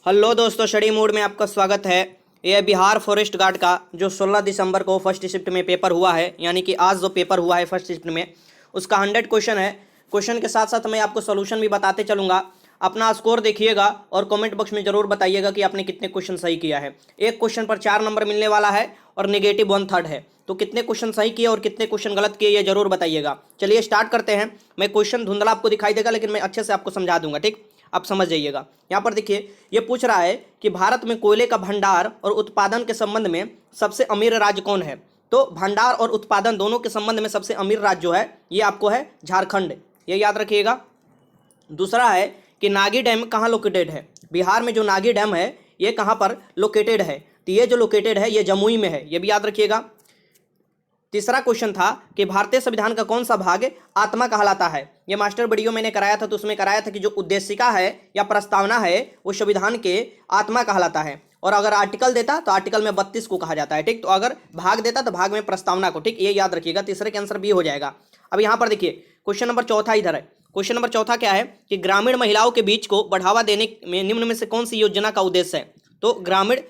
Hello दोस्तों, study mode में आपका स्वागत है। यह बिहार फॉरेस्ट गार्ड का जो 16 दिसंबर को फर्स्ट शिफ्ट में पेपर हुआ है, यानी कि आज जो पेपर हुआ है फर्स्ट शिफ्ट में, उसका 100 क्वेश्चन है। क्वेश्चन के साथ साथ मैं आपको सोल्यूशन भी बताते चलूँगा। अपना स्कोर देखिएगा और कमेंट बॉक्स में ज़रूर बताइएगा कि आपने कितने क्वेश्चन सही किया है। एक क्वेश्चन पर 4 नंबर मिलने वाला है और नेगेटिव 1/3 है। तो कितने क्वेश्चन सही किए और कितने क्वेश्चन गलत किए ये जरूर बताइएगा। चलिए स्टार्ट करते हैं। मैं क्वेश्चन धुंधला आपको दिखाई देगा, लेकिन मैं अच्छे से आपको समझा दूंगा, ठीक? आप समझ जाइएगा। यहाँ पर देखिए, ये पूछ रहा है कि भारत में कोयले का भंडार और उत्पादन के संबंध में सबसे अमीर राज्य कौन है। तो भंडार और उत्पादन दोनों के संबंध में सबसे अमीर राज्य जो है ये आपको है झारखंड, ये याद रखिएगा। दूसरा है कि नागी डैम कहाँ लोकेटेड है। बिहार में जो नागी डैम है ये कहाँ पर लोकेटेड है, तो ये जो लोकेटेड है ये जमुई में है, ये भी याद रखिएगा। तीसरा क्वेश्चन था कि भारतीय संविधान का कौन सा भाग आत्मा कहलाता है। ये मास्टर वीडियो मैंने कराया था, तो उसमें कराया था कि जो उद्देशिका है या प्रस्तावना है वो संविधान के आत्मा कहलाता है। और अगर आर्टिकल देता तो आर्टिकल में 32 को कहा जाता है, ठीक? तो अगर भाग देता तो भाग में प्रस्तावना को, ठीक? ये याद रखिएगा। तीसरे के आंसर बी हो जाएगा। अब यहाँ पर देखिए क्वेश्चन नंबर चौथा इधर है। क्वेश्चन नंबर चौथा क्या है कि ग्रामीण महिलाओं के बीच को बढ़ावा देने में निम्न में से कौन सी योजना का उद्देश्य है। तो ग्रामीण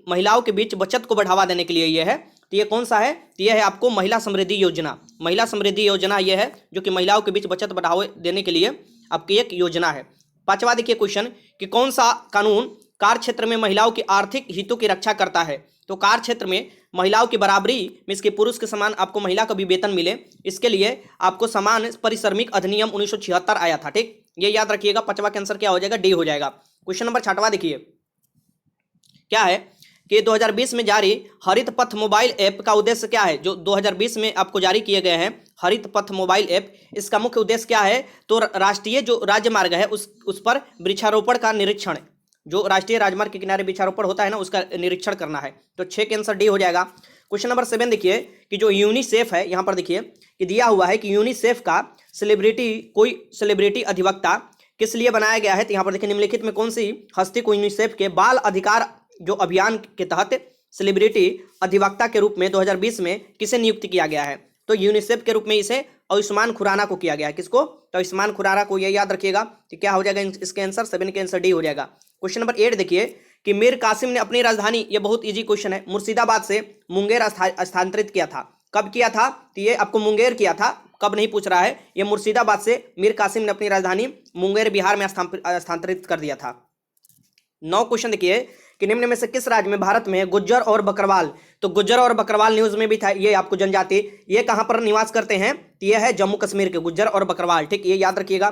महिलाओं के बीच बचत को बढ़ावा देने के लिए ये है। तो ये कौन सा है? तो ये है आपको महिला समृद्धि योजना। महिला समृद्धि योजना ये है जो कि महिलाओं के बीच बचत बढ़ावा देने के लिए आपकी एक योजना है। पांचवा देखिए क्वेश्चन कि कौन सा कानून कार्य क्षेत्र में महिलाओं की आर्थिक हितों की रक्षा करता है। तो कार्य क्षेत्र में महिलाओं की बराबरी में इसके पुरुष के समान आपको महिला का भी वेतन मिले, इसके लिए आपको समान परिश्रमिक अधिनियम 1976 आया था, ठीक? ये याद रखिएगा। पांचवा का आंसर क्या हो जाएगा? डी हो जाएगा। क्वेश्चन नंबर छठवां देखिए क्या है कि 2020 में जारी हरित पथ मोबाइल ऐप का उद्देश्य क्या है। जो 2020 में आपको जारी किए गए हैं हरित पथ मोबाइल ऐप, इसका मुख्य उद्देश्य क्या है? तो राष्ट्रीय जो राजमार्ग है उस पर वृक्षारोपण का निरीक्षण, जो राष्ट्रीय राजमार्ग के किनारे वृक्षारोपण होता है ना, उसका निरीक्षण करना है। तो 6 के आंसर डी हो जाएगा। क्वेश्चन नंबर 7 देखिए कि जो यूनिसेफ है, यहाँ पर देखिए कि दिया हुआ है कि यूनिसेफ का कोई सेलिब्रिटी अधिवक्ता किस लिए बनाया गया है। तो यहाँ पर देखिए निम्नलिखित में कौन सी हस्ती को यूनिसेफ के बाल अधिकार जो अभियान के तहत सेलिब्रिटी अधिवक्ता के रूप में 2020 में किसे नियुक्त किया गया है। तो यूनिसेफ के रूप में इसे आयुष्मान खुराना को किया गया है। किसको? तो आयुष्मान खुराना को, ये याद रखिएगा। तो क्या हो जाएगा इसके आंसर? 7 के आंसर डी हो जाएगा। क्वेश्चन नंबर 8 देखिए कि मीर कासिम ने अपनी राजधानी, ये बहुत इजी क्वेश्चन है, मुर्शिदाबाद से मुंगेर स्थानांतरित किया था। कब किया था? तो ये आपको मुंगेर किया था, कब नहीं पूछ रहा है। ये मुर्शिदाबाद से मीर कासिम ने अपनी राजधानी मुंगेर बिहार में स्थानांतरित कर दिया था। 9 क्वेश्चन देखिए कि निम्न में से किस राज्य में भारत में गुज्जर और बकरवाल। तो गुज्जर और बकरवाल न्यूज में भी था, ये आपको जनजाति, ये कहां पर निवास करते हैं? तो ये है जम्मू कश्मीर के गुज्जर और बकरवाल, ठीक? ये याद रखिएगा।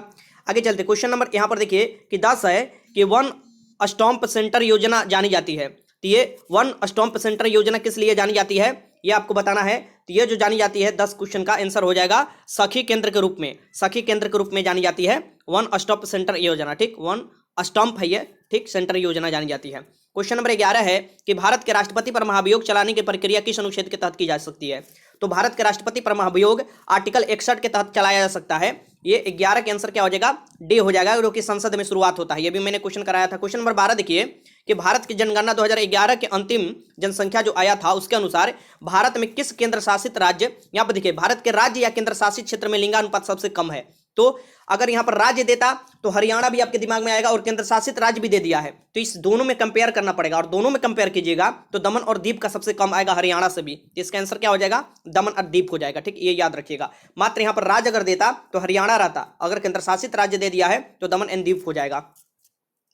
आगे चलते क्वेश्चन नंबर यहाँ पर देखिए कि 10 है कि वन स्टॉम्प सेंटर योजना जानी जाती है। तो ये वन स्टॉम्प सेंटर योजना किस लिए जानी जाती है ये आपको बताना है। तो ये जो जानी जाती है 10 क्वेश्चन का आंसर हो जाएगा सखी केंद्र के रूप में। सखी केंद्र के रूप में जानी जाती है वन स्टॉप सेंटर योजना, ठीक? वन स्टॉम्प है ये, ठीक? सेंटर योजना जानी जाती है। क्वेश्चन नंबर 11 है कि भारत के राष्ट्रपति पर महाभियोग चलाने की प्रक्रिया किस अनुच्छेद के तहत की जा सकती है। तो भारत के राष्ट्रपति पर महाभियोग आर्टिकल 61 के तहत चलाया जा सकता है। ये 11 के आंसर क्या हो जाएगा? डी हो जाएगा, जो कि संसद में शुरुआत होता है। ये भी मैंने क्वेश्चन कराया था। क्वेश्चन नंबर 12 देखिए कि भारत की जनगणना 2011 के अंतिम जनसंख्या जो आया था उसके अनुसार भारत में किस केंद्र शासित राज्य, यहाँ पर देखिए भारत के राज्य या केंद्र शासित क्षेत्र में लिंगानुपात सबसे कम है। तो अगर यहाँ पर राज्य देता तो हरियाणा भी आपके दिमाग में आएगा और केंद्र शासित राज्य भी दे दिया है, तो इस दोनों में कंपेयर करना पड़ेगा। और दोनों में कंपेयर कीजिएगा तो दमन और दीव का सबसे कम आएगा हरियाणा से भी। तो इसका आंसर क्या हो जाएगा? दमन और दीव हो जाएगा, ठीक? ये याद रखिएगा। मात्र यहाँ पर राज्य अगर देता तो हरियाणा रहता, अगर केंद्र शासित राज्य दे दिया है तो दमन एंड दीव हो जाएगा।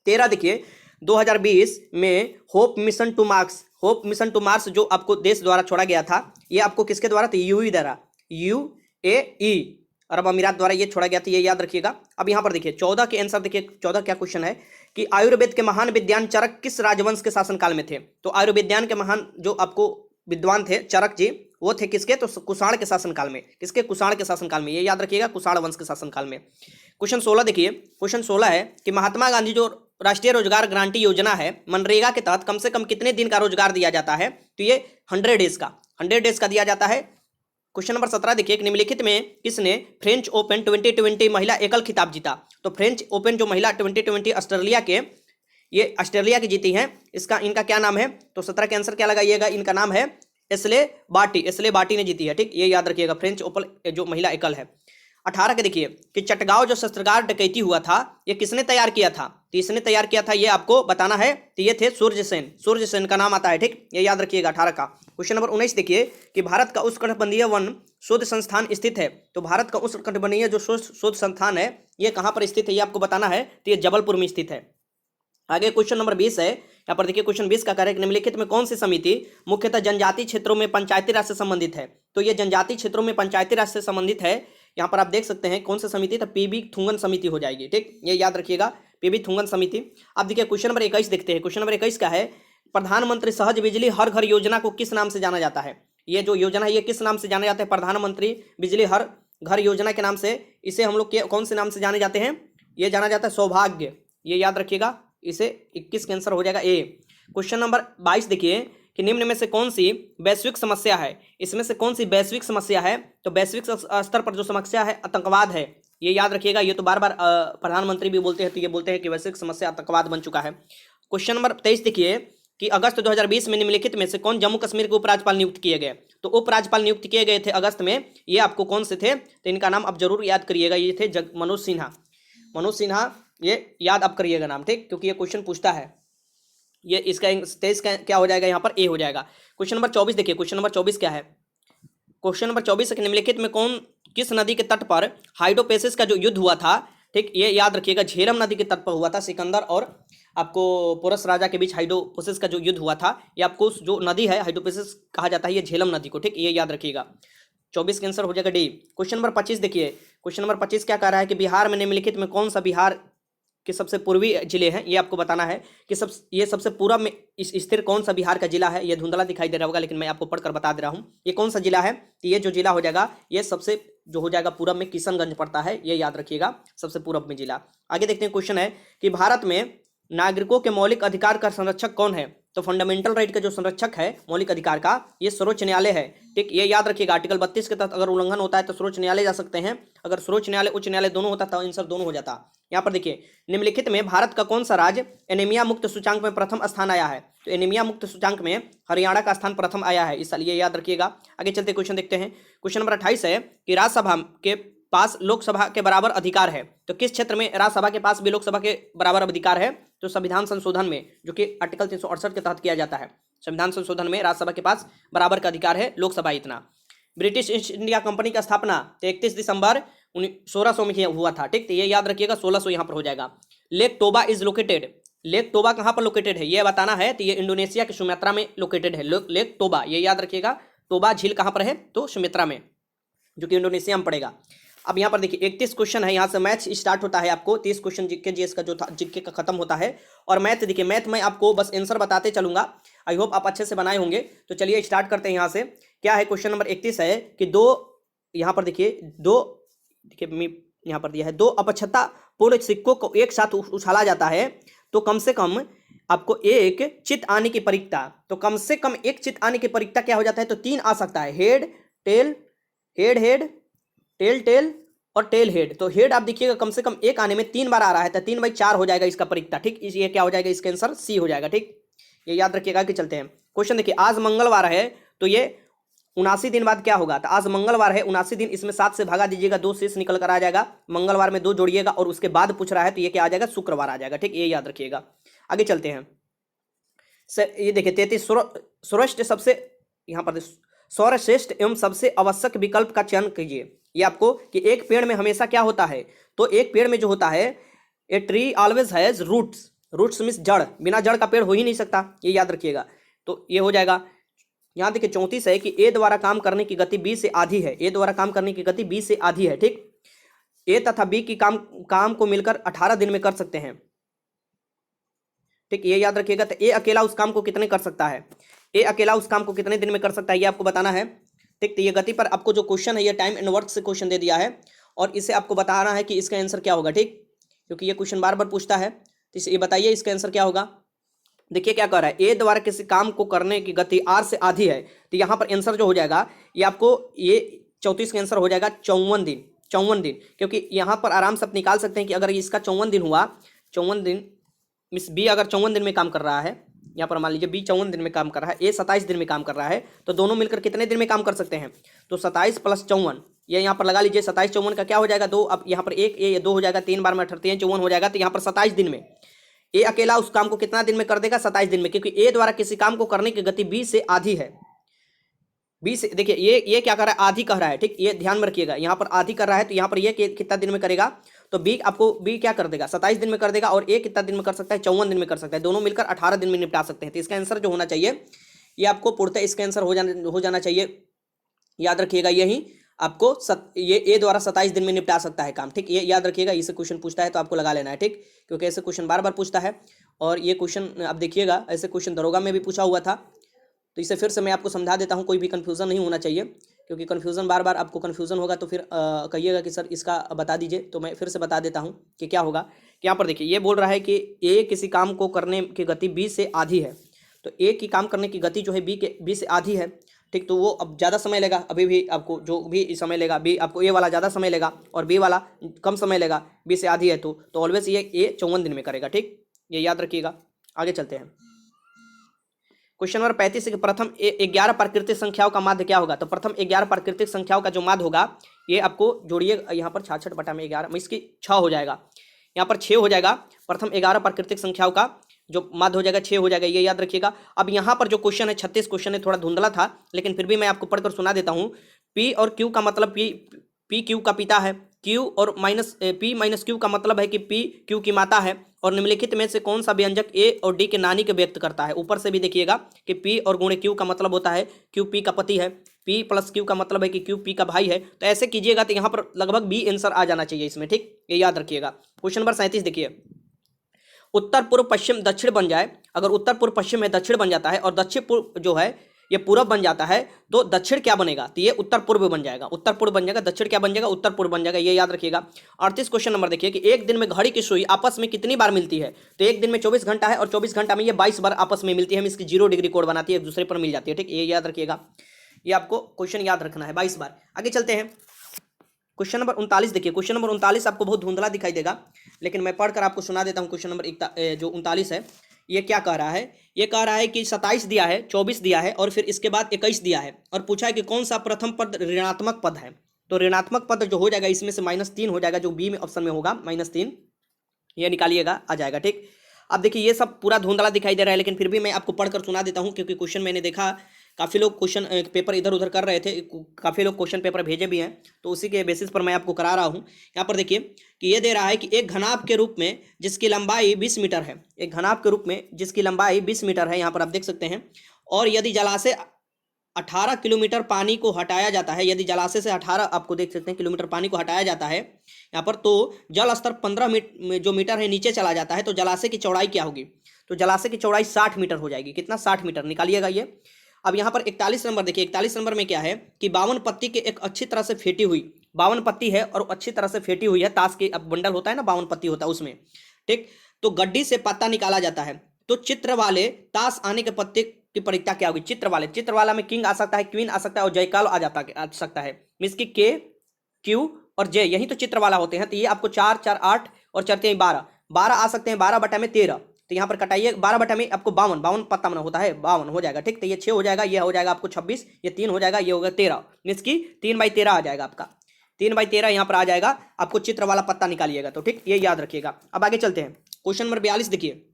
13 देखिए 2020 में होप मिशन टू मार्स जो आपको देश द्वारा छोड़ा गया था, ये आपको किसके द्वारा था? यूएई द्वारा, यूएई अरब अमीरात द्वारा ये छोड़ा गया था, ये याद रखिएगा। अब यहाँ पर देखिए 14 के आंसर देखिए। 14 क्या क्वेश्चन है कि आयुर्वेद के महान विद्वान चरक किस राजवंश के शासनकाल में थे। तो आयुर्विज्ञान के महान जो आपको विद्वान थे चरक जी, वो थे किसके? तो कुषाण के शासनकाल में। किसके? कुषाण के शासनकाल में, ये याद रखिएगा, कुषाण वंश के शासनकाल में। क्वेश्चन 16 देखिए। क्वेश्चन 16 है कि महात्मा गांधी जो राष्ट्रीय रोजगार गारंटी योजना है, मनरेगा के तहत कम से कम कितने दिन का रोजगार दिया जाता है। तो ये 100 डेज का दिया जाता है। क्वेश्चन नंबर 17 देखिए कि निम्नलिखित में किसने फ्रेंच ओपन 2020 महिला एकल खिताब जीता। तो फ्रेंच ओपन जो महिला 2020 ऑस्ट्रेलिया की जीती हैं, इनका क्या नाम है? तो 17 के आंसर क्या लगाइएगा? इनका नाम है एस्ले बार्टी ने जीती है, ठीक? ये याद रखिएगा, फ्रेंच ओपन जो महिला एकल है। 18 के देखिए कि चटगांव जो शस्त्रागार डकैती हुआ था ये किसने तैयार किया था, तो इसने तैयार किया था, ये आपको बताना है, तो ये थे सूर्यसेन, सूर्यसेन का नाम आता है, ठीक, ये याद रखिएगा 18 का। क्वेश्चन नंबर 19 देखिए कि भारत का उष्णकटिबंधीय वन शोध संस्थान स्थित है, तो भारत का उष्णकटिबंधीय जो शोध संस्थान है ये कहाँ पर स्थित है, ये आपको बताना है, तो ये जबलपुर में स्थित है। आगे क्वेश्चन नंबर 20 है, यहाँ पर देखिए क्वेश्चन 20 का कार्य निम्नलिखित में कौन सी समिति मुख्यतः जनजातीय क्षेत्रों में पंचायती राज से संबंधित है, तो ये जनजातीय क्षेत्रों में पंचायती राज से संबंधित है। यहाँ पर आप देख सकते हैं कौन सी समिति, तो पीबी थुंगन समिति हो जाएगी, ठीक, ये याद रखिएगा, पीबी थुंगन समिति। अब देखिए क्वेश्चन नंबर 21 देखते हैं। क्वेश्चन नंबर 21 का है प्रधानमंत्री सहज बिजली हर घर योजना को किस नाम से जाना जाता है, ये जो योजना है ये किस नाम से जाना जाता है, प्रधानमंत्री बिजली हर घर योजना के नाम से, इसे हम लोग कौन से नाम से जाने जाते हैं, ये जाना जाता है सौभाग्य, ये याद रखिएगा, इसे 21 का आंसर हो जाएगा ए। क्वेश्चन नंबर 22 देखिए कि निम्न में से कौन सी वैश्विक समस्या है, इसमें से कौन सी वैश्विक समस्या है, तो वैश्विक स्तर पर जो समस्या है आतंकवाद है, ये याद रखिएगा, ये तो बार बार प्रधानमंत्री भी बोलते हैं, तो ये बोलते हैं कि वैश्विक समस्या आतंकवाद बन चुका है। क्वेश्चन नंबर 23 देखिए कि अगस्त 2020 में निम्नलिखित में से कौन जम्मू कश्मीर के उपराज्यपाल नियुक्त किए गए, तो उपराज्यपाल नियुक्त किए गए थे अगस्त में, ये आपको कौन से थे, तो इनका नाम आप जरूर याद करिएगा, ये थे मनोज सिन्हा, मनोज सिन्हा, ये याद आप करिएगा नाम, ठीक, क्योंकि ये क्वेश्चन पूछता है, ये इसका 23 का क्या हो जाएगा, यहाँ पर ए हो जाएगा। क्वेश्चन नंबर 24 देखिए, क्वेश्चन नंबर 24 क्या है, क्वेश्चन नंबर 24 निम्नलिखित में कौन किस नदी के तट पर हाइड्रोपेसिस का जो युद्ध हुआ था, ठीक, ये याद रखिएगा, झेलम नदी के तट पर हुआ था, सिकंदर और आपको पोरस राजा के बीच हाइड्रोपेसिस का जो युद्ध हुआ था, ये आपको जो नदी है हाइड्रोपेसिस कहा जाता है, ये झेलम नदी को, ठीक, ये याद रखिएगा। 24 का आंसर हो जाएगा डी। क्वेश्चन नंबर 25 देखिए, क्वेश्चन नंबर 25 क्या कह रहा है कि बिहार में निम्नलिखित में कौन सा बिहार के सबसे पूर्वी जिले हैं, ये आपको बताना है कि ये सबसे पूर्व में स्थिर कौन सा बिहार का जिला है, ये धुंधला दिखाई दे रहा होगा लेकिन मैं आपको पढ़कर बता दे रहा हूँ, ये कौन सा जिला है, तो ये जो जिला हो जाएगा ये सबसे जो हो जाएगा पूरब में किशनगंज पड़ता है, ये याद रखिएगा, सबसे पूरब में जिला। आगे देखते हैं क्वेश्चन है कि भारत में नागरिकों के मौलिक अधिकार का संरक्षक कौन है, तो फंडामेंटल राइट का जो संरक्षक है मौलिक अधिकार का, ये सर्वोच्च न्यायालय है, ठीक, ये याद रखिएगा, आर्टिकल 32 के तहत अगर उल्लंघन होता है तो सर्वोच्च न्यायालय जा सकते हैं, अगर सर्वोच्च न्यायालय उच्च न्यायालय दोनों होता तो आंसर दोनों हो जाता। यहाँ पर देखिए निम्नलिखित में भारत का कौन सा राज्य एनीमिया मुक्त सूचांक में प्रथम स्थान आया है, तो एनीमिया मुक्त सूचांक में हरियाणा का स्थान प्रथम आया है इस साल, ये याद रखिएगा। आगे चलते क्वेश्चन देखते हैं। क्वेश्चन नंबर 28 है कि राज्यसभा के पास लोकसभा के बराबर अधिकार है, तो किस क्षेत्र में राज्यसभा के पास भी लोकसभा के बराबर अधिकार है, तो संविधान संशोधन में, जो कि आर्टिकल 368 के तहत किया जाता है, संविधान संशोधन में राज्यसभा के पास बराबर का अधिकार है, लोकसभा इतना। ब्रिटिश ईस्ट इंडिया कंपनी की स्थापना 31 दिसंबर 1600 में हुआ था, ठीक, तो ये याद रखिएगा, 1600 यहाँ पर हो जाएगा। Lake Toba is located, lake Toba कहाँ पर लोकेटेड है ये बताना है, तो ये इंडोनेशिया के सुमात्रा में लोकेटेड है लेक टोबा, ये याद रखिएगा, टोबा झील कहाँ पर है, तो सुमात्रा में, जो कि इंडोनेशिया में पड़ेगा। अब यहाँ पर देखिए 31 क्वेश्चन है, यहाँ से मैथ्स स्टार्ट होता है, आपको 30 क्वेश्चन जीके जीएस का जो था जीके का खत्म होता है, और मैथ देखिए, मैथ में आपको बस आंसर बताते चलूंगा, आई होप आप अच्छे से बनाए होंगे। तो चलिए स्टार्ट करते हैं। यहाँ से क्या है, क्वेश्चन नंबर 31 है कि दो, यहाँ पर देखिए यहाँ पर दिया है, दो अपक्षता पूर्ण सिक्कों को एक साथ उछाला जाता है तो कम से कम आपको एक चित आने की परीक्षा, तो कम से कम एक चित आने की परीक्षा क्या हो जाता है, तो 3 आ सकता है, head tail, head tail tail और टेल हेड। तो हेड आप देखिएगा कम से कम एक आने में 3 बार आ रहा है, तो 3 बाई 4 हो जाएगा इसका परीक्षा, ठीक, ये क्या हो जाएगा, इसका आंसर सी हो जाएगा, ठीक, ये याद रखिएगा। कि चलते हैं क्वेश्चन देखिए, आज मंगलवार है तो ये 79 दिन बाद क्या होगा, तो आज मंगलवार है 79 दिन, इसमें 7 से भागा दीजिएगा, 2 शेष निकल कर आ जाएगा, मंगलवार में 2 जोड़िएगा और उसके बाद पूछ रहा है तो ये क्या आ जाएगा, शुक्रवार आ जाएगा, ठीक, ये याद रखिएगा। आगे चलते हैं। ये देखिए 33 सर्वश्रेष्ठ सबसे, यहाँ पर सर्वश्रेष्ठ एवं सबसे आवश्यक विकल्प का चयन कीजिए। ये आपको कि एक पेड़ में हमेशा क्या होता है, तो एक पेड़ में जो होता है, a tree always has roots, roots means जड़, बिना जड़ का पेड़ हो ही नहीं सकता, ये याद रखिएगा, तो ये हो जाएगा। यहाँ देखिए 34 है कि ए द्वारा काम करने की गति बी से आधी है, ए द्वारा काम करने की गति बी से आधी है, ठीक, ए तथा बी की काम को मिलकर 18 दिन में कर सकते हैं, ठीक, ये याद रखिएगा। तो ए अकेला उस काम को कितने कर सकता है, ए अकेला उस काम को कितने दिन में कर सकता है, ये आपको बताना है, ठीक। तो ये गति पर आपको जो क्वेश्चन है ये टाइम एंड वर्क से क्वेश्चन दे दिया है और इसे आपको बताना है कि इसका आंसर क्या होगा, ठीक, क्योंकि ये क्वेश्चन बार बार पूछता है, तो ये बताइए इसका आंसर क्या होगा। देखिए क्या कर रहा है, ए द्वारा किसी काम को करने की गति आर से आधी है, तो यहाँ पर आंसर जो हो जाएगा ये आपको ये 34 का आंसर हो जाएगा 54 दिन, 54 दिन, क्योंकि यहाँ पर आराम से आप निकाल सकते हैं कि अगर इसका 54 दिन हुआ, 54 दिन मिस बी अगर 54 दिन में काम कर रहा है यहाँ पर मान लीजिए बी 54 दिन में काम कर रहा है, ए 27 दिन में काम कर रहा है, तो दोनों मिलकर कितने दिन में काम कर सकते हैं? तो 27 + 54, ये यहाँ पर लगा लीजिए 27 54 का क्या हो जाएगा 2, अब यहाँ पर एक ए 2 हो जाएगा, 3 बार में 38 54 हो जाएगा, तो यहाँ पर 27 दिन में ए अकेला उस काम को कितना दिन में कर देगा? 27 दिन में, क्योंकि ए द्वारा किसी काम को करने की गति बी से आधी है। बी से देखिए ये क्या कर रहा है? आधी कह रहा है, ठीक, ये ध्यान में रखिएगा, यहाँ पर आधी कर रहा है, तो यहाँ पर ये कितना दिन में करेगा? तो बी आपको बी क्या कर देगा? 27 दिन में कर देगा, और ए कितना दिन में कर सकता है? 54 दिन में कर सकता है, दोनों मिलकर 18 दिन में निपटा सकते हैं। तो इसका आंसर जो होना चाहिए ये आपको पूर्णतः इसका आंसर हो जाना चाहिए, याद रखिएगा, यही आपको ये ए द्वारा 27 दिन में निपटा सकता है काम, ठीक, ये याद रखिएगा। इससे क्वेश्चन पूछता है तो आपको लगा लेना है, ठीक, क्योंकि ऐसे क्वेश्चन बार बार पूछता है, और ये क्वेश्चन आप देखिएगा ऐसे क्वेश्चन दरोगा में भी पूछा हुआ था। तो इसे फिर से मैं आपको समझा देता हूँ, कोई भी कन्फ्यूजन नहीं होना चाहिए, क्योंकि कन्फ्यूजन बार बार आपको कन्फ्यूजन होगा तो फिर कहिएगा कि सर इसका बता दीजिए, तो मैं फिर से बता देता हूँ कि क्या होगा। कि यहाँ पर देखिए ये बोल रहा है कि ए किसी काम को करने की गति बी से आधी है, तो ए की काम करने की गति जो है बी से आधी है, ठीक, तो वो अब ज़्यादा समय लेगा, अभी भी आपको जो भी समय लेगा बी आपको ए वाला ज़्यादा समय लेगा और बी वाला कम समय लेगा, बी से आधी है तो ऑलवेज ये ए 54 दिन में करेगा, ठीक, ये याद रखिएगा। आगे चलते हैं, क्वेश्चन नंबर 35 कि प्रथम 11 प्राकृतिक संख्याओं का माध्य क्या होगा? तो प्रथम 11 प्राकृतिक संख्याओं का जो माध्य होगा ये आपको जोड़िए, यहाँ पर 66/11 इसकी 6 हो जाएगा, यहाँ पर 6 हो जाएगा, प्रथम 11 प्राकृतिक संख्याओं का जो माध्य हो जाएगा 6 हो जाएगा, ये याद रखिएगा। अब यहाँ पर जो क्वेश्चन है 36 क्वेश्चन है, थोड़ा धुंधला था, लेकिन फिर भी मैं आपको पढ़कर सुना देता हूँ। पी और क्यू का मतलब पी क्यू का पिता है, क्यू और पी माइनस क्यू का मतलब है कि पी क्यू की माता है, और निम्नलिखित में से कौन सा व्यंजक ए और डी के नानी के व्यक्त करता है? ऊपर से भी देखिएगा कि पी और गुणे क्यू का मतलब होता है क्यू पी का पति है, पी प्लस क्यू का मतलब है कि क्यू पी का भाई है, तो ऐसे कीजिएगा तो यहाँ पर लगभग बी आंसर आ जाना चाहिए इसमें, ठीक, ये याद रखिएगा। क्वेश्चन नंबर 37 देखिए, उत्तर पूर्व पश्चिम दक्षिण बन जाए, अगर उत्तर पूर्व पश्चिम है दक्षिण बन जाता है, और दक्षिण पूर्व जो है ये पूरब बन जाता है, तो दक्षिण क्या बनेगा? तो ये उत्तर पूर्व बन जाएगा, उत्तर पूर्व बन जाएगा, दक्षिण क्या बन जाएगा? उत्तर पूर्व बन जाएगा, ये याद रखिएगा। 38 क्वेश्चन नंबर देखिए कि एक दिन में घड़ी की सुई आपस में कितनी बार मिलती है? तो एक दिन में 24 घंटा है, और 24 घंटा में ये 22 बार आपस में मिलती है, हम इसकी 0 डिग्री कोण बनाती है, एक दूसरे पर मिल जाती है, ठीक, ये याद रखिएगा, ये आपको क्वेश्चन याद रखना है 22 बार। आगे चलते हैं, क्वेश्चन नंबर 39 देखिए, क्वेश्चन नंबर 39 आपको बहुत धुंधला दिखाई देगा, लेकिन मैं पढ़कर आपको सुना देता हूँ। क्वेश्चन नंबर जो 39 है ये क्या कह रहा है? ये कह रहा है कि 27 दिया है, 24 दिया है, और फिर इसके बाद 21 दिया है, और पूछा है कि कौन सा प्रथम पद ऋणात्मक पद है? तो ऋणात्मक पद जो हो जाएगा इसमें से -3 हो जाएगा, जो बी में ऑप्शन में होगा -3, ये निकालिएगा, आ जाएगा, ठीक। अब देखिए ये सब पूरा धुंधला दिखाई दे रहा है, लेकिन फिर भी मैं आपको पढ़कर सुना देता हूँ, क्योंकि क्वेश्चन मैंने देखा काफ़ी लोग क्वेश्चन पेपर इधर उधर कर रहे थे, काफ़ी लोग क्वेश्चन पेपर भेजे भी हैं, तो उसी के बेसिस पर मैं आपको करा रहा हूँ। यहाँ पर देखिए कि ये दे रहा है कि एक घनाभ के रूप में जिसकी लंबाई 20 मीटर है, एक घनाभ के रूप में जिसकी लंबाई 20 मीटर है, यहाँ पर आप देख सकते हैं, और यदि जलाशय 18 किलोमीटर पानी को हटाया जाता है, यदि जलाशय से 18 आपको देख सकते हैं किलोमीटर पानी को हटाया जाता है यहाँ पर, तो जल स्तर 15 जो मीटर है नीचे चला जाता है, तो जलाशय की चौड़ाई क्या होगी? तो जलाशय की चौड़ाई 60 मीटर हो जाएगी, कितना? 60 मीटर, निकालिएगा ये। अब यहाँ पर 41 नंबर देखिए, 41 नंबर में क्या है कि 52 पत्ती के एक अच्छी तरह से फेंटी हुई, 52 पत्ती है और अच्छी तरह से फेंटी हुई है, ताश के अब बंडल होता है ना, 52 पत्ती होता है उसमें, ठीक, तो गड्डी से पत्ता निकाला जाता है, तो चित्र वाले ताश आने के पत्ते की परीक्षा क्या होगी? चित्र वाला में किंग आ सकता है, क्वीन आ सकता है, और जयकाल आ सकता है, मीन्स की के क्यू और जे यही तो चित्र वाला होते हैं। तो ये आपको 4 4 8 और 4 3 12 आ सकते हैं, 12/13, तो यहाँ पर कटाइए, 12 में आपको 52 पत्ता बना होता है, 52 हो जाएगा, ठीक, तो ये 6 हो जाएगा, ये हो जाएगा आपको 26, ये 3 हो जाएगा, ये होगा 13, मीन्स की 3/13 आ जाएगा आपका, 3/13 यहाँ पर आ जाएगा, आपको चित्र वाला पत्ता निकालिएगा, तो ठीक, ये याद रखिएगा। अब आगे चलते हैं, क्वेश्चन नंबर 42 देखिए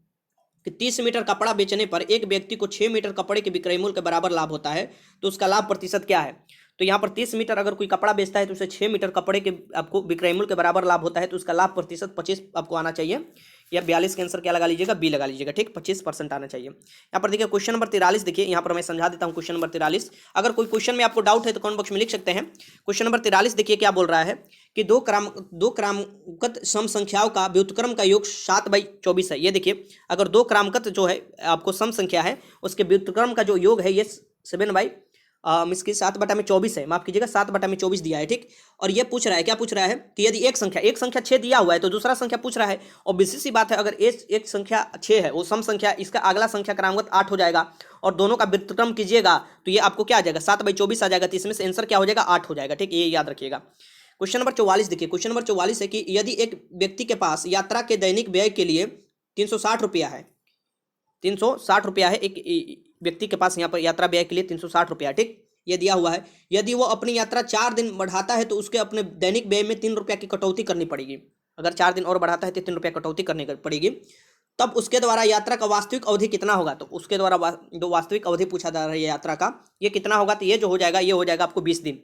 कि 30 मीटर कपड़ा बेचने पर एक व्यक्ति को 6 मीटर कपड़े के विक्रय मूल्य के बराबर लाभ होता है, तो उसका लाभ प्रतिशत क्या है? तो यहाँ पर 30 मीटर अगर कोई कपड़ा बेचता है तो उसे 6 मीटर कपड़े के आपको विक्रय मूल्य के बराबर लाभ होता है, तो उसका लाभ प्रतिशत 25 आपको आना चाहिए, या 42 के आंसर क्या लगा लीजिएगा? बी लगा लीजिएगा, ठीक, 25% आना चाहिए। यहाँ पर देखिए क्वेश्चन नंबर 43 देखिए, यहाँ पर मैं समझा देता हूँ क्वेश्चन नंबर 43, अगर कोई क्वेश्चन में आपको डाउट है तो कमेंट बॉक्स में लिख सकते हैं। क्वेश्चन नंबर 43 देखिए क्या बोल रहा है कि दो क्रमांकित सम संख्याओं का व्युत्क्रम का योग 7/24 है। ये देखिए अगर दो क्रमांकित जो है आपको सम संख्या है उसके व्युत्क्रम का जो योग है ये 7/इसकी 7/24 है, माफ कीजिएगा 7/24 दिया है, ठीक। और ये पूछ रहा है, क्या पूछ रहा है कि यदि एक संख्या 6 दिया हुआ है तो दूसरा संख्या पूछ रहा है, और विशेष सी बात है अगर एक संख्या 6 है वो सम संख्या, इसका अगला संख्या क्रमांक 8 हो जाएगा, और दोनों का व्युत्क्रम कीजिएगा तो ये आपको क्या आ जाएगा? 7/24 आ जाएगा, तो इसमें से आंसर क्या हो जाएगा? 8 हो जाएगा, ठीक, ये याद रखिएगा। क्वेश्चन नंबर 44 देखिए, क्वेश्चन नंबर 44 है कि यदि एक व्यक्ति के पास यात्रा के दैनिक व्यय के लिए 360 रुपया है, ₹360 है एक व्यक्ति के पास यहाँ पर यात्रा व्यय के लिए ₹360, ठीक, ये दिया हुआ है। यदि वो अपनी यात्रा 4 दिन बढ़ाता है तो उसके अपने दैनिक व्यय में ₹3 की कटौती करनी पड़ेगी। अगर 4 दिन और बढ़ाता है तो ₹3 कटौती करनी पड़ेगी। तब उसके द्वारा यात्रा का वास्तविक अवधि कितना होगा, तो उसके द्वारा जो वास्तविक अवधि पूछा जा रहा है यात्रा का, ये कितना होगा, तो ये जो हो जाएगा ये हो जाएगा आपको 20 दिन।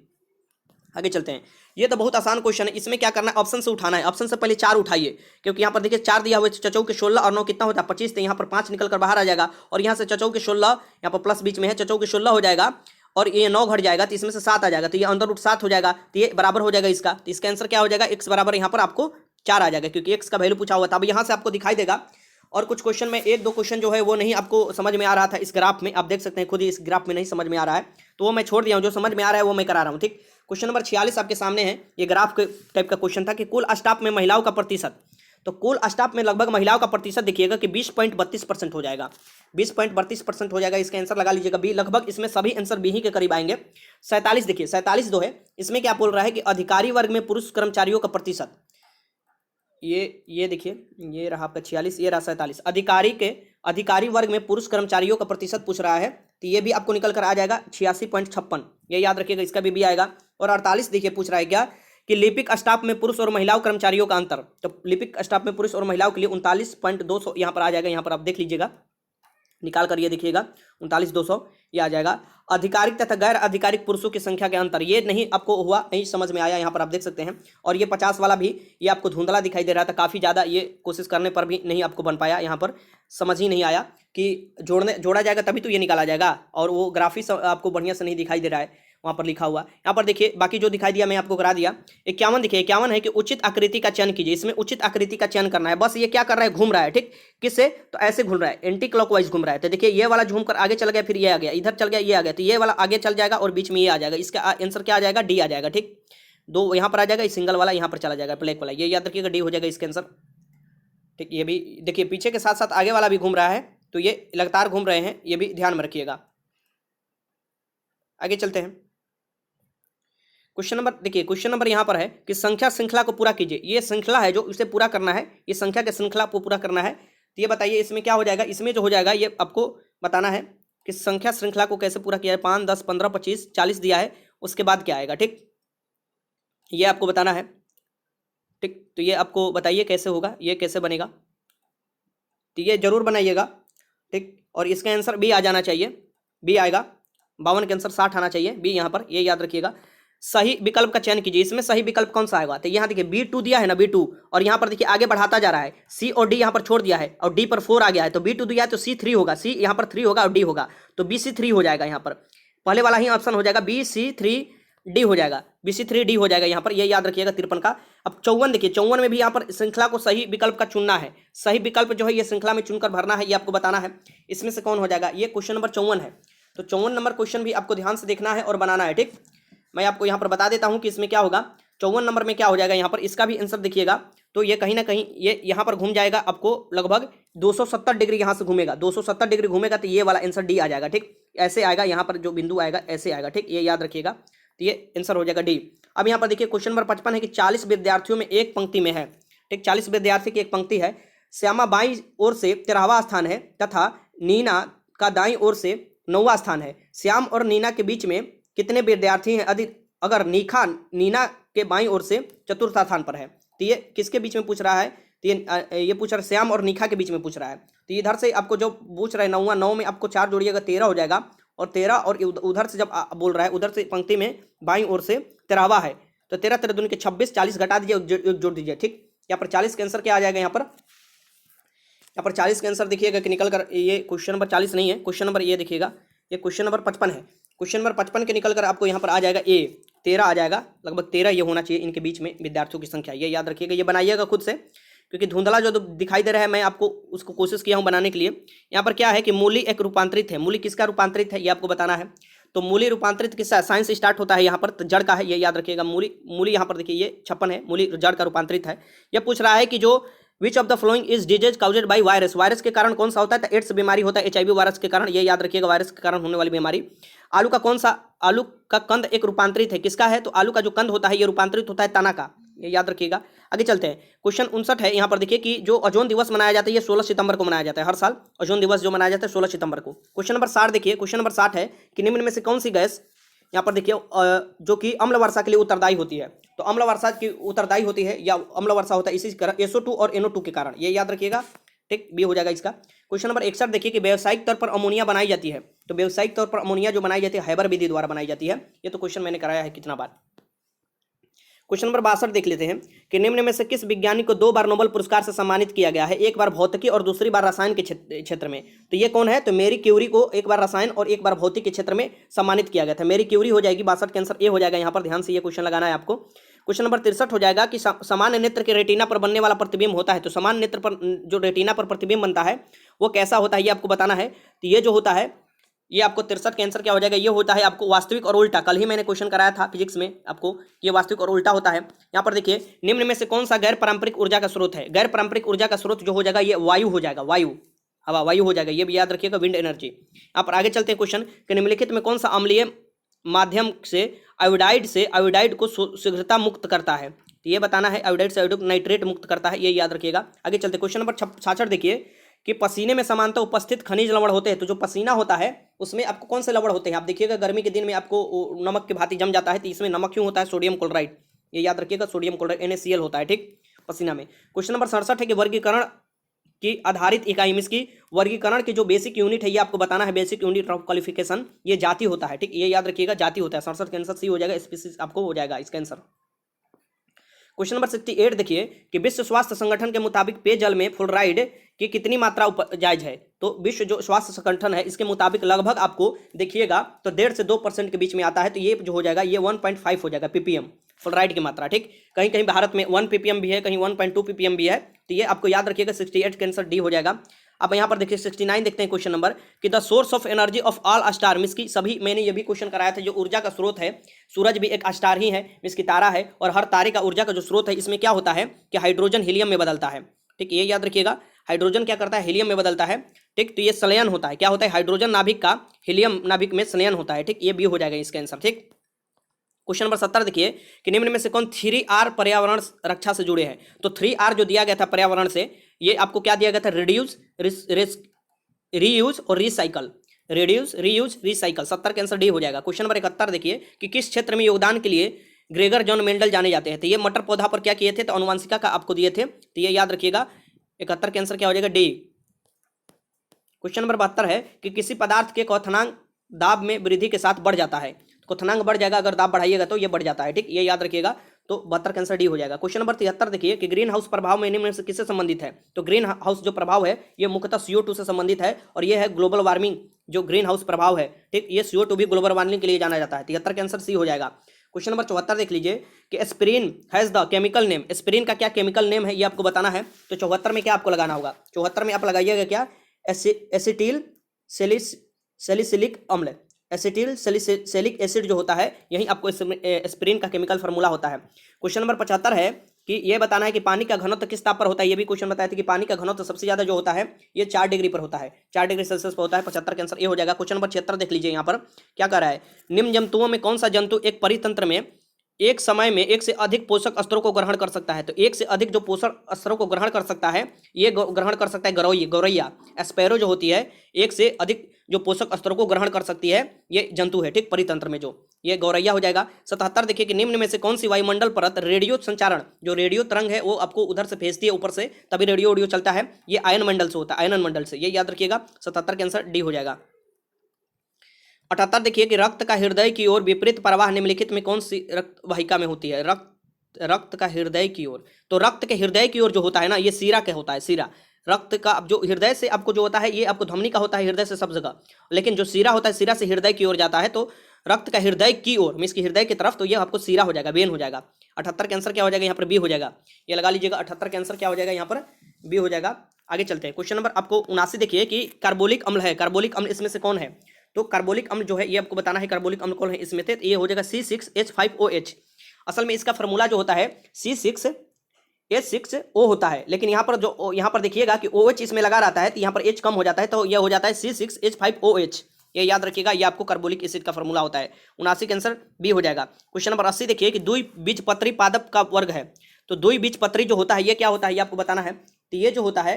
आगे चलते हैं। ये तो बहुत आसान क्वेश्चन है। इसमें क्या करना है, ऑप्शन से उठाना है। ऑप्शन से पहले 4 उठाइए, क्योंकि यहाँ पर देखिए 4 दिया हुआ है, चचौ के 16 और 9 कितना होता है 25, तो यहाँ पर 5 निकल कर बाहर आ जाएगा। और यहाँ से चचौ के 16, यहाँ पर प्लस बीच में है, चचौ के 16 हो जाएगा और ये 9 घट जाएगा तो इसमें से 7 आ जाएगा, तो ये अंडर रूट 7 हो जाएगा, तो ये बराबर हो जाएगा इसका। तो इसका आंसर क्या हो जाएगा, x बराबर यहाँ पर आपको 4 आ जाएगा, क्योंकि x का वैल्यू पूछा हुआ था। अब यहाँ से आपको दिखाई देगा। और कुछ क्वेश्चन में 1-2 क्वेश्चन जो है वो नहीं आपको समझ में आ रहा था इस ग्राफ में, आप देख सकते हैं खुद ही इस ग्राफ में नहीं समझ में आ रहा है, तो वो मैं छोड़ दिया हूँ। जो समझ में आ रहा है वो मैं करा रहा हूँ, ठीक। क्वेश्चन नंबर 46 आपके सामने है। ये ग्राफ के टाइप का क्वेश्चन था कि कुल स्टाफ में महिलाओं का प्रतिशत, तो कुल स्टाफ में लगभग महिलाओं का प्रतिशत देखिएगा कि 20.32% हो जाएगा, 20.32% हो जाएगा। इसका आंसर लगा लीजिएगा बी। लगभग इसमें सभी आंसर बी ही के करीब आएंगे। 47 देखिए, 47 जो है इसमें क्या बोल रहा है कि अधिकारी वर्ग में पुरुष कर्मचारियों का प्रतिशत, ये देखिए, ये रहा आपका 46, ये रहा 47। अधिकारी वर्ग में पुरुष कर्मचारियों का प्रतिशत पूछ रहा है, तो ये भी आपको निकल कर आ जाएगा 86.56, ये याद रखिएगा, इसका भी आएगा। और 48 देखिए पूछ रहा है क्या कि लिपिक स्टाफ में पुरुष और महिलाओं कर्मचारियों का अंतर, तो लिपिक स्टाफ में पुरुष और महिलाओं के लिए 39.200 यहाँ पर आ जाएगा। यहाँ पर आप देख लीजिएगा, निकाल कर ये देखिएगा 39,200 ये आ जाएगा। आधिकारिक तथा गैर आधिकारिक पुरुषों की संख्या के अंतर, ये नहीं आपको हुआ, नहीं समझ में आया, यहाँ पर आप देख सकते हैं। और ये 50 वाला भी ये आपको धुंधला दिखाई दे रहा था काफ़ी ज़्यादा, ये कोशिश करने पर भी नहीं आपको बन पाया, यहाँ पर समझ ही नहीं आया कि जोड़ा जाएगा तभी तो ये निकाला जाएगा, और वो ग्राफिक्स आपको बढ़िया से नहीं दिखाई दे रहा है वहाँ पर लिखा हुआ। यहाँ पर देखिए बाकी जो दिखाई दिया मैं आपको करा दिया। 51 देखिए, 51 है कि उचित आकृति का चयन कीजिए। इसमें उचित आकृति का चयन करना है, बस ये क्या कर रहा है, घूम रहा है, ठीक, किससे, तो ऐसे घूम रहा है, एंटी क्लॉकवाइज घूम रहा है। तो देखिए ये वाला घूम कर आगे चल गया, फिर ये आ गया, इधर चल गया, ये आ गया, तो ये वाला आगे चल जाएगा और बीच में ये आ जाएगा। इसका आंसर क्या आ जाएगा, डी आ जाएगा, ठीक। 2 यहाँ पर आ जाएगा, सिंगल वाला यहाँ पर चला जाएगा, ब्लैक वाला, ये याद रखिएगा, डी हो जाएगा इसका आंसर, ठीक। ये भी देखिए पीछे के साथ साथ आगे वाला भी घूम रहा है, तो ये लगातार घूम रहे हैं, ये भी ध्यान में रखिएगा। आगे चलते हैं। क्वेश्चन नंबर देखिए, क्वेश्चन नंबर यहाँ पर है कि संख्या श्रृंखला को पूरा कीजिए। ये श्रृंखला है जो इसे पूरा करना है, ये संख्या के श्रृंखला को पूरा करना है। तो ये बताइए इसमें क्या हो जाएगा, इसमें जो हो जाएगा ये आपको बताना है कि संख्या श्रृंखला को कैसे पूरा किया है। 5, 10, 15, 25, 40 दिया है, उसके बाद क्या आएगा, ठीक, ये आपको बताना है, ठीक। तो ये आपको बताइए कैसे होगा, ये कैसे बनेगा, तो ये जरूर बनाइएगा, ठीक। और इसका आंसर बी आ जाना चाहिए, बी आएगा। 52 के आंसर 60 आना चाहिए, बी यहाँ पर, ये याद रखिएगा। सही विकल्प का चयन कीजिए। इसमें सही विकल्प कौन सा आएगा, तो यहाँ देखिए B2 दिया है ना, B2, और यहाँ पर देखिए आगे बढ़ाता जा रहा है, C और D यहाँ पर छोड़ दिया है और D पर 4 आ गया है, तो B2 दिया है तो C3 होगा, C यहाँ पर 3 होगा और D होगा, तो BC3 हो जाएगा। यहाँ पर पहले वाला ही ऑप्शन हो जाएगा, BC3D हो जाएगा, BC3D हो जाएगा यहाँ पर, ये याद रखिएगा 53 का। अब 54 देखिए, 54 में भी यहाँ पर श्रृंखला को सही विकल्प का चुनना है, सही विकल्प जो है ये श्रृंखला में चुनकर भरना है, ये आपको बताना है। इसमें से कौन हो जाएगा, ये क्वेश्चन नंबर 54 है, तो 54 नंबर क्वेश्चन भी आपको ध्यान से देखना है और बनाना है, ठीक। मैं आपको यहाँ पर बता देता हूँ कि इसमें क्या होगा। 54 नंबर में क्या हो जाएगा, यहाँ पर इसका भी आंसर देखिएगा, तो ये कहीं ना कहीं ये यहाँ पर घूम जाएगा, आपको लगभग 270 डिग्री यहाँ से घूमेगा, 270 डिग्री घूमेगा, तो ये वाला आंसर डी आ जाएगा, ठीक। ऐसे आएगा, यहाँ पर जो बिंदु आएगा ऐसे आएगा, ठीक, ये याद रखिएगा, तो ये आंसर हो जाएगा डी। अब यहाँ पर देखिए क्वेश्चन नंबर 55 है कि 40 विद्यार्थियों में एक पंक्ति में है, ठीक, 40 विद्यार्थी की एक पंक्ति है। श्यामा बाईं ओर से 13वां स्थान है तथा नीना का दाईं ओर से 9वां स्थान है। श्याम और नीना के बीच में कितने विद्यार्थी हैं अगर नीना के बाईं ओर से चतुर्थ स्थान पर है, तो ये किसके बीच में पूछ रहा है, तो ये पूछ रहा है श्याम और निखा के बीच में पूछ रहा है। तो इधर से आपको जो पूछ रहा है 9 में आपको 4 जोड़िएगा 13 हो जाएगा, और 13 और उधर से जब बोल रहा है उधर से पंक्ति में बाईं ओर से 13वां है, तो 13 13 दूनी के 26, 40 घटा दीजिए, एक जोड़ दीजिए, ठीक। यहाँ पर 40 के आंसर क्या आ जाएगा, यहाँ पर 40 के आंसर देखिएगा कि निकल कर, ये क्वेश्चन नंबर 40 नहीं है, क्वेश्चन नंबर ये देखिएगा, ये क्वेश्चन नंबर 55 है। क्वेश्चन नंबर 55 के निकल कर आपको यहाँ पर आ जाएगा ए 13 आ जाएगा, लगभग 13 ये होना चाहिए इनके बीच में विद्यार्थियों की संख्या, ये याद रखिएगा, ये बनाइएगा खुद से, क्योंकि धुंधला जो दिखाई दे रहा है मैं आपको उसको कोशिश किया हूँ बनाने के लिए। यहाँ पर क्या है कि मूली एक रूपांतरित है, मूली किसका रूपांतरित है ये आपको बताना है। तो मूली रूपांतरित किसका, साइंस स्टार्ट होता है यहाँ पर, तो जड़ का है, ये याद रखिएगा। मूली यहाँ पर देखिए ये 56 है, मूली जड़ का रूपांतरित है। यह पूछ रहा है कि जो which of the flowing is disease caused by virus, virus के कारण कौन सा होता है, तो एड्स बीमारी होता है HIV वायरस के कारण, ये याद रखिएगा, वायरस के कारण होने वाली बीमारी। आलू का कंद एक रूपांतरित है, किसका है, तो आलू का जो कंद होता है ये रूपांतरित होता है तना का, ये याद रखिएगा। आगे चलते हैं, क्वेश्चन 59 है। यहाँ पर देखिए कि जो ओजोन दिवस मनाया जाता है ये 16 सितंबर को मनाया जाता है, हर साल ओजोन दिवस जो मनाया जाता है 16 सितंबर को। क्वेश्चन नंबर 60 देखिए, क्वेश्चन नंबर 60 है कि निम्न में से कौन सी गैस यहाँ पर देखिए जो कि अम्ल वर्षा के लिए उत्तरदायी होती है। तो अम्ल वर्षा की उत्तरदायी होती है या अम्ल वर्षा होता है इसी कारण SO2 और NO2 के कारण, ये याद रखिएगा, ठीक, बी हो जाएगा इसका। क्वेश्चन नंबर 61 देखिए कि व्यावसायिक तौर पर अमोनिया बनाई जाती है। तो व्यावसायिक तौर पर अमोनिया जो बनाई जाती है हैबर विधि द्वारा बनाई जाती है। ये तो क्वेश्चन मैंने कराया है कितना बार। क्वेश्चन नंबर 62 देख लेते हैं कि निम्न में से किस वैज्ञानिक को 2 बार नोबेल पुरस्कार से सम्मानित किया गया है, एक बार भौतिकी और दूसरी बार रसायन के क्षेत्र में। तो ये कौन है, तो मेरी क्यूरी को एक बार रसायन और एक बार भौतिक के क्षेत्र में सम्मानित किया गया था। मेरी क्यूरी हो जाएगी 62 के आंसर ए हो जाएगा, यहाँ पर ध्यान से ये क्वेश्चन लगाना है आपको। क्वेश्चन नंबर 63 हो जाएगा कि सामान्य नेत्र के रेटिना पर बनने वाला प्रतिबिंब होता है। तो सामान्य नेत्र पर जो रेटिना पर प्रतिबिंब बनता है वो कैसा होता है ये आपको बताना है। तो ये जो होता है ये आपको 63 के आंसर क्या हो जाएगा, ये होता है आपको वास्तविक और उल्टा। कल ही मैंने क्वेश्चन कराया था फिजिक्स में आपको, ये वास्तविक और उल्टा होता है। यहाँ पर देखिए निम्न में से कौन सा गैर पारंपरिक ऊर्जा का स्रोत है। गैर पारंपरिक ऊर्जा का स्रोत जो हो जाएगा ये वायु हो जाएगा, वायु, हवा, वायु हो जाएगा, ये भी याद रखिएगा, विंड एनर्जी। यहाँ पर आगे चलते हैं क्वेश्चन कि निम्नलिखित में कौन सा अम्लीय माध्यम से आयोडाइड को शीघ्रता मुक्त करता है। तो ये बताना है, आयोडाइड से आयोडिक नाइट्रेट मुक्त करता है, ये याद रखिएगा। आगे चलते क्वेश्चन नंबर 66 देखिए कि पसीने में समानता उपस्थित खनिज लवण होते हैं। तो जो पसीना होता है उसमें आपको कौन से लवण होते हैं, आप देखिएगा गर्मी के दिन में आपको नमक की भांति जम जाता है। तो इसमें नमक क्यों होता है, सोडियम क्लोराइड, ये याद रखिएगा, सोडियम क्लोराइड NaCl होता है, ठीक, पसीना में। क्वेश्चन नंबर 67 है कि वर्गीकरण की आधारित इकाई, इसकी वर्गीकरण की जो बेसिक यूनिट है ये आपको बताना है, बेसिक यूनिट ऑफ क्वालिफिकेशन, ये जाति होता है, ठीक, ये याद रखिएगा, जाति होता है। 67 के आंसर सी हो जाएगा, स्पीसीज आपको हो जाएगा इसका आंसर। क्वेश्चन नंबर 68 देखिए कि विश्व स्वास्थ्य संगठन के मुताबिक पेयजल में फ्लोराइड की कितनी मात्रा जायज है। तो विश्व जो स्वास्थ्य संगठन है इसके मुताबिक लगभग आपको देखिएगा तो 1.5 से 2% के बीच में आता है। तो ये जो हो जाएगा ये 1.5 हो जाएगा ppm फ्लोराइड की मात्रा, ठीक। कहीं कहीं भारत में 1 ppm भी है, कहीं 1.2 ppm भी है। तो ये आपको याद रखिएगा, 68 के आंसर डी हो जाएगा। अब यहाँ पर देखिए 69 देखते हैं क्वेश्चन नंबर कि the source of energy of all star, miss की सभी, मैंने ये भी क्वेश्चन कराया था, जो ऊर्जा का स्रोत है, सूरज भी एक स्टार ही है, मिस की तारा है, और हर तारे का ऊर्जा का जो स्रोत है इसमें क्या होता है कि हाइड्रोजन हीलियम में बदलता है, ठीक, ये याद रखिएगा, हाइड्रोजन क्या करता है, हीलियम में बदलता है, ठीक। तो ये संलयन होता है, क्या होता है, हाइड्रोजन नाभिक का हीलियम नाभिक में संलयन होता है, ठीक, ये भी हो जाएगा इसका आंसर, ठीक। क्वेश्चन नंबर 70 देखिए कि निम्न में से कौन 3R पर्यावरण रक्षा से जुड़े हैं। तो 3R जो दिया गया था पर्यावरण से, ये आपको क्या दिया गया था, रिड्यूस, रीयूज और रिसाइकल, रिड्यूस, रीयूज, रिसाइकल। 70 के आंसर डी हो जाएगा। क्वेश्चन नंबर 71 देखिए कि किस क्षेत्र में योगदान के लिए ग्रेगर जॉन मेंडल जाने जाते हैं। तो ये मटर पौधा पर क्या किए थे, तो अनुवांशिका का आपको दिए थे। तो ये याद रखिएगा, 71 के आंसर क्या हो जाएगा, डी। क्वेश्चन नंबर 72 है कि किसी पदार्थ के क्वथनांक दाब में वृद्धि के साथ बढ़ जाता है। क्वथनांक बढ़ जाएगा, अगर दाब बढ़ाइएगा तो ये बढ़ जाता है, ठीक, ये याद रखिएगा। तो 72 का आंसर डी हो जाएगा। क्वेश्चन नंबर 73 देखिए कि ग्रीन हाउस प्रभाव में निम्न से किससे संबंधित है। तो ग्रीन हाउस जो प्रभाव है ये मुख्यतः CO2 से संबंधित है, और ये है ग्लोबल वार्मिंग जो ग्रीन हाउस प्रभाव है, ठीक, ये CO2 भी ग्लोबल वार्मिंग के लिए जाना जाता है। 73 के आंसर सी हो जाएगा। क्वेश्चन नंबर 74 देख लीजिए कि aspirin has the chemical name, aspirin का क्या केमिकल नेम है ये आपको बताना है। तो 74 में क्या आपको लगाना होगा, 74 में आप लगाइएगा क्या, एसिटिल सैलिसिलिक अम्ल, एसिटिल सैलिसिलिक एसिड जो होता है, यही आपको एस्पिरिन का केमिकल फार्मूला होता है। क्वेश्चन नंबर 75 है कि ये बताना है कि पानी का घनत्व किस ताप पर होता है। ये भी क्वेश्चन बताया था कि पानी का घनत्व सबसे ज्यादा जो होता है ये 4 डिग्री पर होता है, 4 डिग्री सेल्सियस पर होता है। 75 के आंसर ये हो जाएगा। क्वेश्चन नंबर 76 देख लीजिए, यहाँ पर क्या कर रहा है, निम्न जंतुओं में कौन सा जंतु एक परितंत्र में एक समय में एक से अधिक पोषक स्तरों को ग्रहण कर सकता है। तो एक से अधिक जो पोषक स्तरों को ग्रहण कर सकता है ये ग्रहण कर सकता है गौरैया, एस्पैरो जो होती है एक से अधिक जो पोषक स्तरों को ग्रहण कर सकती है, ये जंतु है, ठीक, परितंत्र में जो ये गौरैया हो जाएगा। 77 देखिए कि निम्न में से कौन सी वायुमंडल परत रेडियो संचारण, जो रेडियो तरंग है वो आपको उधर से भेजती है ऊपर से, तभी रेडियो चलता है, ये आयन मंडल से होता है, आयनन मंडल से, ये याद रखिएगा। 77 के आंसर डी हो जाएगा। 78 देखिए कि रक्त का हृदय की ओर विपरीत प्रवाह निम्नलिखित में कौन सी रक्त वाहिका में होती है। रक्त का हृदय की ओर, तो रक्त के हृदय की ओर जो होता है ना ये सीरा का होता है, सीरा। रक्त का जो हृदय से आपको जो होता है ये आपको धमनी का होता है, हृदय से सब जगह, लेकिन जो सीरा होता है सीरा से हृदय की ओर जाता है। तो रक्त का हृदय की ओर मीन्स की हृदय की तरफ, तो ये आपको सीरा हो जाएगा, वेन हो जाएगा। 78 के आंसर क्या हो जाएगा यहाँ पर, बी हो जाएगा, ये लगा लीजिएगा। 78 के आंसर क्या हो जाएगा यहाँ पर, बी हो जाएगा। आगे चलते हैं क्वेश्चन नंबर आपको 79 देखिए कि कार्बोलिक अम्ल है, कार्बोलिक अम्ल इसमें से कौन है। तो कार्बोलिक अम्ल जो है ये आपको बताना है, कार्बोलिक अम्ल कौन है इसमें थे, ये हो जाएगा C6H5OH। असल में इसका फॉर्मूला जो होता है C6H6O होता है, लेकिन यहाँ पर जो यहाँ पर देखिएगा कि OH इसमें लगा रहता है तो यहाँ पर H कम हो जाता है, तो यह हो जाता है C6H5OH, ये याद रखिएगा, ये आपको कार्बोलिक एसिड का फॉर्मूला होता है। 79 के आंसर बी हो जाएगा। क्वेश्चन नंबर 80 देखिए कि द्विबीजपत्री पादप का वर्ग है। तो द्विबीजपत्री जो होता है ये क्या होता है ये आपको बताना है। तो ये जो होता है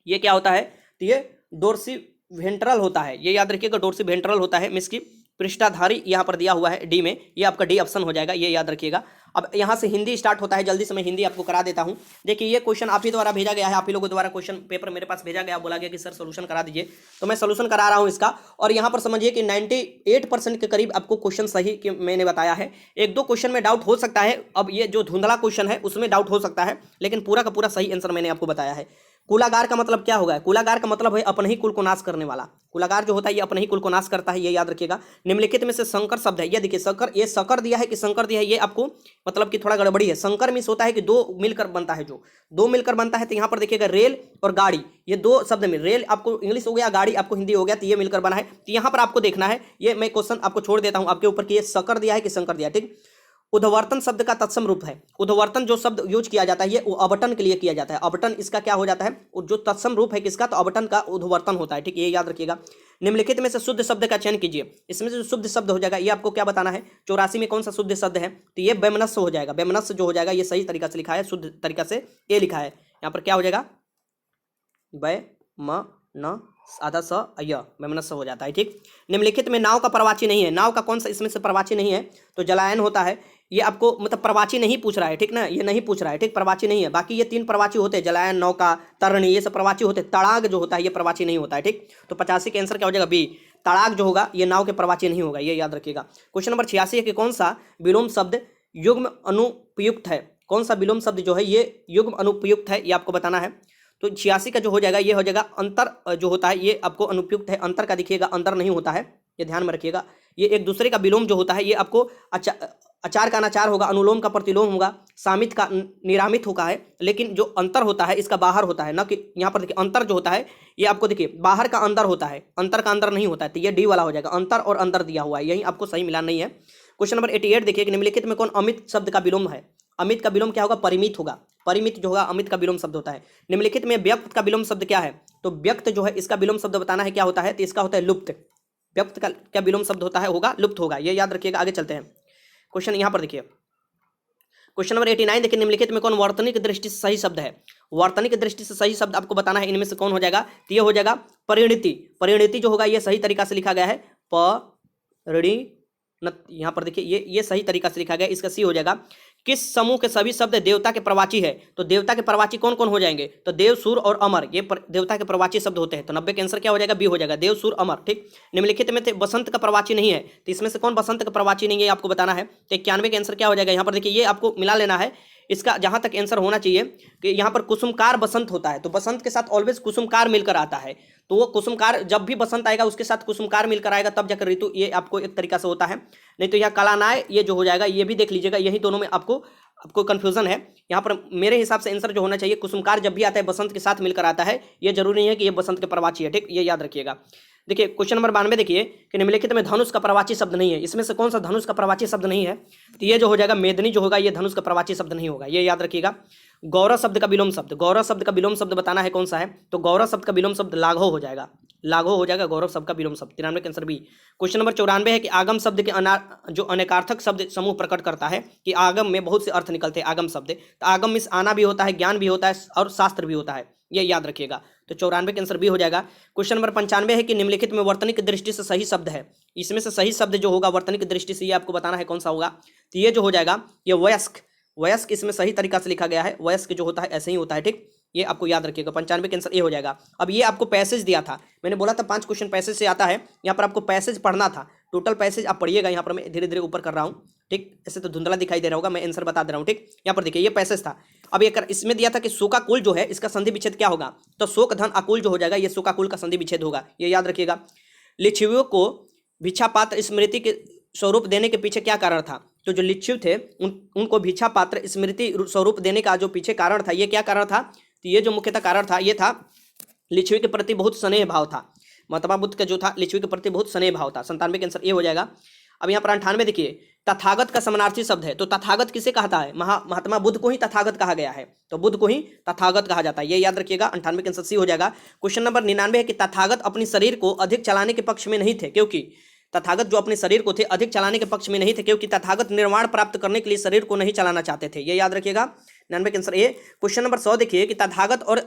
ये क्या होता है, तो ये डोर्सिवेंट्रल होता है, ये याद रखिएगा डोर्सिवेंट्रल होता है। मिस की पृष्ठाधारी यहाँ पर दिया हुआ है डी में, ये आपका डी ऑप्शन हो जाएगा, ये याद रखिएगा। अब यहाँ से हिंदी स्टार्ट होता है, जल्दी से मैं हिंदी आपको करा देता हूँ। देखिए ये क्वेश्चन आप ही द्वारा भेजा गया है, आप ही लोगों द्वारा क्वेश्चन पेपर मेरे पास भेजा गया, बोला गया कि सर सोल्यूशन करा दीजिए, तो मैं सोल्यूशन करा रहा हूँ इसका। और यहाँ पर समझिए कि 98% के करीब आपको क्वेश्चन सही कि मैंने बताया है। एक दो क्वेश्चन में डाउट हो सकता है, अब ये जो धुंधला क्वेश्चन है उसमें डाउट हो सकता है, लेकिन पूरा का पूरा सही आंसर मैंने आपको बताया है। कुलागार का मतलब क्या होगा, कुलागार का मतलब है अपने ही कुल को नाश करने वाला। कुलागार जो होता है ये अपने ही कुल को नाश करता है, ये याद रखिएगा। निम्नलिखित में से संकर शब्द है, ये देखिए संकर, ये सकर दिया है कि संकर दिया है, ये आपको मतलब कि थोड़ा गड़बड़ी है। संकर मीन्स होता है कि दो मिलकर बनता है, जो दो मिलकर बनता है। तो यहाँ पर देखिएगा रेल और गाड़ी, ये दो शब्द में, रेल आपको इंग्लिश हो गया, गाड़ी आपको हिंदी हो गया, तो ये मिलकर बना है। तो यहाँ पर आपको देखना है, ये मैं क्वेश्चन आपको छोड़ देता हूँ आपके ऊपर कि ये सकर दिया है कि संकर दिया है, ठीक। उद्वर्तन शब्द का तत्सम रूप है, उद्वर्तन जो शब्द यूज किया जाता है ये अवटन के लिए किया जाता है। अवटन इसका क्या हो जाता है, जो तत्सम रूप है किसका, तो अवटन का उद्वर्तन होता है, ठीक, ये याद रखिएगा। निम्नलिखित में से शुद्ध शब्द का चयन कीजिए, इसमें से जो शुद्ध शब्द हो जाएगा ये आपको क्या बताना है, 84 में कौन सा शुद्ध शब्द है, तो ये वैमनस्य हो जाएगा। वैमनस्य जो हो जाएगा ये सही तरीका से लिखा है, शुद्ध तरीका से ये लिखा है, यहाँ पर क्या हो जाएगा, वै म न आधा स अय, वैमनस्य हो जाता है, ठीक। निम्नलिखित में नाव का प्रवाची नहीं है, नाव का कौन सा इसमें से प्रवाची नहीं है, तो जलायन होता है। ये आपको मतलब प्रवाची नहीं पूछ रहा है, ठीक ना, ये नहीं पूछ रहा है, ठीक, प्रवाची नहीं है। बाकी ये 3 प्रवाची होते हैं, जलायन, नौका, तरणी, ये सब प्रवाची होते हैं। तड़ाग जो होता है ये प्रवाची नहीं होता है, ठीक। तो 85 का आंसर क्या हो जाएगा, बी। तड़ाग जो होगा ये नाव के प्रवाची नहीं होगा, ये याद रखिएगा। क्वेश्चन नंबर 86 है कि कौन सा विलोम शब्द युग्म अनुपयुक्त है, कौन सा विलोम शब्द जो है ये युग्म अनुपयुक्त है, ये आपको बताना है। तो 86 का जो हो जाएगा ये हो जाएगा अंतर जो होता है ये आपको अनुपयुक्त है। अंतर का दिखिएगा, अंतर नहीं होता है, ये ध्यान में रखिएगा। ये एक दूसरे का विलोम जो होता है ये आपको अचार का अनाचार होगा, अनुलोम का प्रतिलोम होगा, सामित का निरामित होगा है। लेकिन जो अंतर होता है इसका बाहर होता है, ना कि यहाँ पर देखिए अंतर जो होता है ये आपको देखिए बाहर का अंदर होता है, अंतर का अंदर नहीं होता है। तो ये डी वाला हो जाएगा, अंतर और अंदर दिया हुआ है, यही आपको सही मिला नहीं है। क्वेश्चन नंबर 88 देखिए कि निम्नलिखित में कौन अमित शब्द का विलोम है, अमित का विलोम क्या होगा, परिमित होगा। परिमित जो होगा अमित का विलोम शब्द होता है। निम्नलिखित में व्यक्त का विलोम शब्द क्या है, तो व्यक्त जो है इसका विलोम शब्द बताना है क्या होता है, तो इसका होता है लुप्त। व्यक्त का क्या विलोम शब्द होता है, होगा लुप्त होगा, ये याद रखिएगा। आगे चलते हैं, क्वेश्चन यहाँ पर देखिए, क्वेश्चन नंबर 89 देखिए निम्नलिखित में कौन वर्तनी की दृष्टि से सही शब्द है। वर्तनी की दृष्टि से सही शब्द आपको बताना है, इनमें से कौन हो जाएगा, तो ये हो जाएगा परिणति। परिणति जो होगा ये सही तरीका से लिखा गया है, परिणति, यहाँ पर देखिए ये सही तरीका से लिखा गया, इसका सी हो जाएगा। किस समूह के सभी शब्द देवता के प्रवाची है, तो देवता के प्रवाची कौन कौन हो जाएंगे, तो देव, सूर और अमर, ये देवता के प्रवाची शब्द होते हैं। तो 90 का आंसर क्या हो जाएगा, बी हो जाएगा, देव, सूर, अमर, ठीक। निम्नलिखित में थे बसंत का प्रवाची नहीं है, तो इसमें से कौन बसंत का प्रवाची नहीं है आपको बताना है। तो 91 का आंसर क्या हो जाएगा, यहाँ पर देखिए ये आपको मिला लेना है। इसका जहां तक आंसर होना चाहिए कि यहाँ पर कुसुमकार बसंत होता है, तो बसंत के साथ ऑलवेज कुसुमकार मिलकर आता है। तो वो कुसुमकार जब भी बसंत आएगा उसके साथ कुसुमकार मिलकर आएगा तब जाकर ऋतु, ये आपको एक तरीका से होता है। नहीं तो यहाँ कलानाय ये जो हो जाएगा ये भी देख लीजिएगा, यही दोनों में आपको कंफ्यूजन है। यहाँ पर मेरे हिसाब से आंसर जो होना चाहिए, कुसुमकार जब भी आता है बसंत के साथ मिलकर आता है, ये जरूरी नहीं है कि ये बसंत के प्रवाची है, ठीक, ये याद रखिएगा। देखिए क्वेश्चन नंबर 92 देखिए कि निम्नलिखित में धनुष का प्रवाची शब्द नहीं है, इसमें से कौन सा धनुष का प्रवाची शब्द नहीं है, तो ये जो हो जाएगा मेदनी जो होगा ये धनुष का प्रवाची शब्द नहीं होगा, ये याद रखिएगा। गौरव शब्द का विलोम शब्द, गौरव शब्द का विलोम शब्द बताना है कौन सा है, तो गौरव शब्द का विलोम शब्द लाघव हो जाएगा, लाघव हो जाएगा गौरव शब्द का विलोम शब्द। 93 का आंसर बी। क्वेश्चन नंबर 94 है कि आगम शब्द के जो अनेकार्थक शब्द समूह प्रकट करता है, कि आगम में बहुत से अर्थ निकलते हैं आगम शब्द। तो आगम में आना भी होता है, ज्ञान भी होता है और शास्त्र भी होता है, ये याद रखिएगा। तो 94 का आंसर बी हो जाएगा। क्वेश्चन नंबर 95 है कि निम्नलिखित में वर्तनी की दृष्टि से सही शब्द है, इसमें से सही शब्द जो होगा वर्तनी की दृष्टि से ये आपको बताना है कौन सा होगा, तो ये जो हो जाएगा ये वयस्क, वयस्क इसमें सही तरीका से लिखा गया है, वयस्क जो होता है ऐसे ही होता है, ठीक, ये आपको याद रखिएगा। 95 का आंसर ए हो जाएगा। अब ये आपको पैसेज दिया था, मैंने बोला था 5 क्वेश्चन पैसेज से आता है, यहाँ पर आपको पैसेज पढ़ना था, टोटल पैसेज आप पढ़िएगा। यहाँ पर मैं धीरे धीरे ऊपर कर रहा हूँ, ठीक, ऐसे तो धुंधला दिखाई दे रहा होगा, मैं आंसर बता दे रहा हूँ, ठीक। यहाँ पर देखिए ये पैसेज था। अब ये इसमें दिया था कि शोकाकुल जो है इसका संधि विच्छेद क्या होगा, तो शोक धन अकुल जो हो जाएगा ये शोकाकुल का संधि विच्छेद होगा, ये याद रखिएगा। लिच्छवियों को भिक्षा पात्र स्मृति के स्वरूप देने के पीछे क्या कारण था, तो जो लिच्छिव थे उनको भिक्षा पात्र स्मृति स्वरूप देने का जो पीछे कारण था ये क्या कारण था, तो ये जो मुख्यतः कारण था ये था लिच्छवी के प्रति बहुत स्नेह भाव था। महात्मा बुद्ध का जो था लिच्छवी के प्रति बहुत स्नेह भाव था। 97 के आंसर ए हो जाएगा। अब यहाँ पर 98 देखिए तथागत का समानार्थी शब्द है, तो तथागत किसे कहता है, महात्मा बुद्ध को ही तथागत कहा गया है, तो बुद्ध को ही तथागत कहा जाता है, ये याद रखिएगा। 98 के आंसर सी हो जाएगा। क्वेश्चन नंबर 99 है कि तथागत अपने शरीर को अधिक चलाने के पक्ष में नहीं थे, क्योंकि तथागत जो अपने शरीर को थे अधिक चलाने के पक्ष में नहीं थे, क्योंकि तथागत निर्वाण प्राप्त करने के लिए शरीर को नहीं चलाना चाहते थे, ये याद रखिएगा। 99 का आंसर ए। क्वेश्चन नंबर 100 देखिए कि तथागत और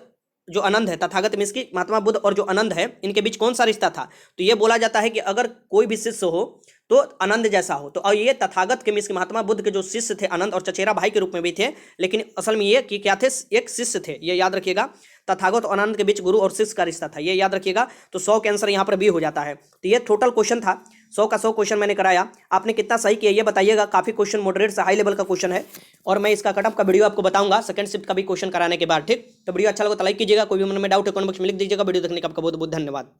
जो आनंद है, तथागत मीन्स की महात्मा बुद्ध और जो आनंद है, इनके बीच कौन सा रिश्ता था? तो ये बोला जाता है कि अगर कोई भी शिष्य हो तो आनंद जैसा हो। तो ये तथागत के मीन्स महात्मा बुद्ध के जो शिष्य थे आनंद, और चचेरा भाई के रूप में भी थे, लेकिन असल में ये कि क्या थे, एक शिष्य थे, ये याद रखिएगा। तथागत और आनंद के बीच गुरु और शिष्य का रिश्ता था, ये याद रखिएगा। तो 100 का आंसर यहाँ पर भी हो जाता है। तो ये टोटल क्वेश्चन था, 100 का 100 क्वेश्चन मैंने कराया। आपने कितना सही किया ये बताइएगा। काफी क्वेश्चन मॉडरेट से हाई लेवल का क्वेश्चन है, और मैं इसका कटअप का वीडियो आपको बताऊंगा सेकंड शिफ्ट का भी क्वेश्चन कराने के बाद। ठीक, तो वीडियो अच्छा लगा तो लाइक कीजिएगा। कोई भी मन में डाउट है कमेंट बॉक्स में लिख दीजिएगा। वीडियो देखने का आपका बहुत बहुत धन्यवाद।